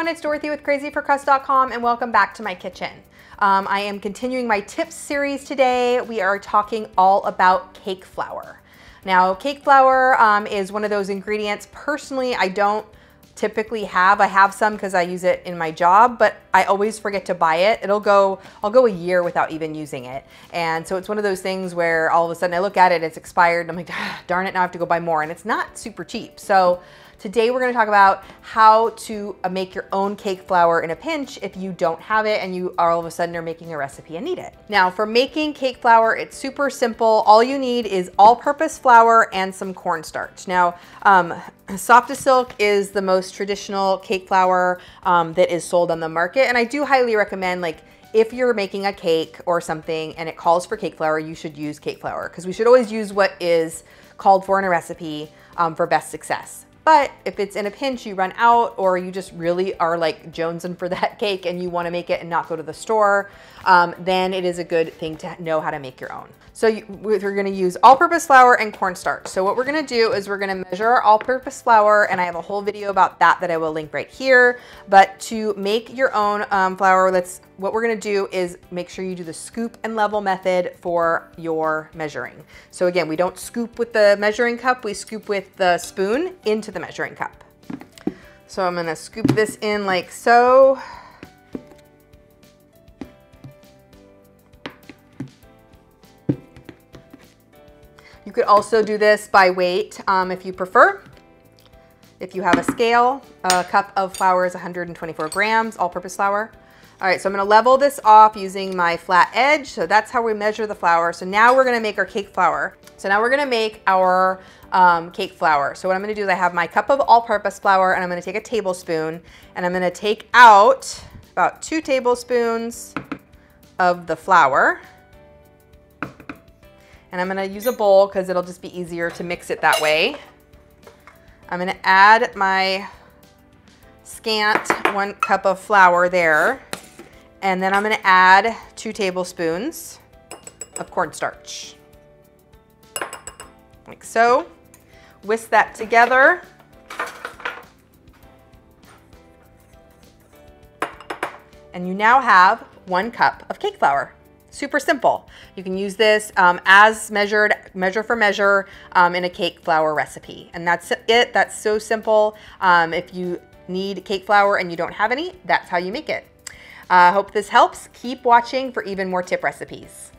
everyone, it's Dorothy with crazyforcrust.com and welcome back to my kitchen. I am continuing my tips series today. We are talking all about cake flour. Now, cake flour is one of those ingredients personally I don't typically have. I have some because I use it in my job, but I always forget to buy it. I'll go a year without even using it. And so it's one of those things where all of a sudden I look at it, it's expired, and I'm like, darn it, now I have to go buy more. And it's not super cheap. So today we're gonna talk about how to make your own cake flour in a pinch if you don't have it and you are all of a sudden are making a recipe and need it. Now for making cake flour, it's super simple. All you need is all-purpose flour and some cornstarch. Now, Soft as Silk is the most traditional cake flour that is sold on the market. And I do highly recommend, like, if you're making a cake or something and it calls for cake flour, you should use cake flour because we should always use what is called for in a recipe for best success. But if it's in a pinch, you run out, or you just really are like jonesing for that cake and you want to make it and not go to the store, then it is a good thing to know how to make your own. So we're going to use all-purpose flour and cornstarch. So what we're going to do is we're going to measure our all-purpose flour, and I have a whole video about that I will link right here. But to make your own flour, what we're going to do is make sure you do the scoop and level method for your measuring. So again, we don't scoop with the measuring cup, we scoop with the spoon into the measuring cup. So I'm going to scoop this in like so. You could also do this by weight if you prefer. If you have a scale, a cup of flour is 124 grams, all-purpose flour. All right, so I'm gonna level this off using my flat edge. So that's how we measure the flour. So now we're gonna make our cake flour. So now we're gonna make our cake flour. So what I'm gonna do is I have my cup of all-purpose flour, and I'm gonna take a tablespoon, and I'm gonna take out about 2 tablespoons of the flour. And I'm gonna use a bowl because it'll just be easier to mix it that way. I'm gonna add my scant 1 cup of flour there. And then I'm gonna add 2 tablespoons of cornstarch. Like so. Whisk that together. And you now have 1 cup of cake flour. Super simple. You can use this as measured, measure for measure in a cake flour recipe. And that's it. That's so simple. If you need cake flour and you don't have any, that's how you make it. Hope this helps. Keep watching for even more tip recipes.